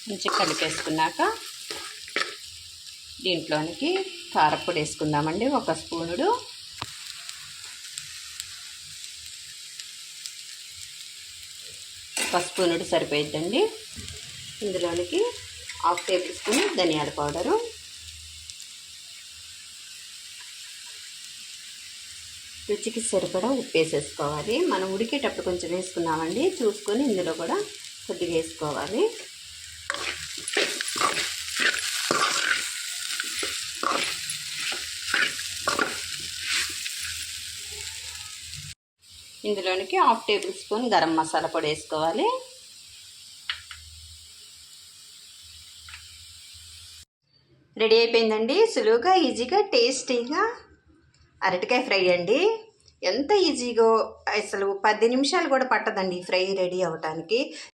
మంచిగా కలిపేసుకున్నాక దీంట్లోనికి కారప్పొడి వేసుకుందామండి. 1 స్పూనుడు. స్పూనుడు సరిపోయిద్దండి. ఇందులోనికి 1/2 table spoon ధనియాల పౌడరు, రుచికి సరిపడా ఉప్పు వేసేసుకోవాలి. మనం ఉడికేటప్పుడు కొంచెం వేసుకున్నామండి, చూసుకొని ఇందులో కూడా కొద్దిగా వేసుకోవాలి. ఇందులోనికి 1/2 టేబుల్ స్పూన్ గరం మసాలా పొడి వేసుకోవాలి. రెడీ అయిపోయిందండి. సులువుగా, ఈజీగా, టేస్టీగా అరటికాయ ఫ్రై అండి. ఎంత ఈజీగో, అసలు 10 నిమిషాలు కూడా పట్టదండి ఫ్రై రెడీ అవ్వటానికి.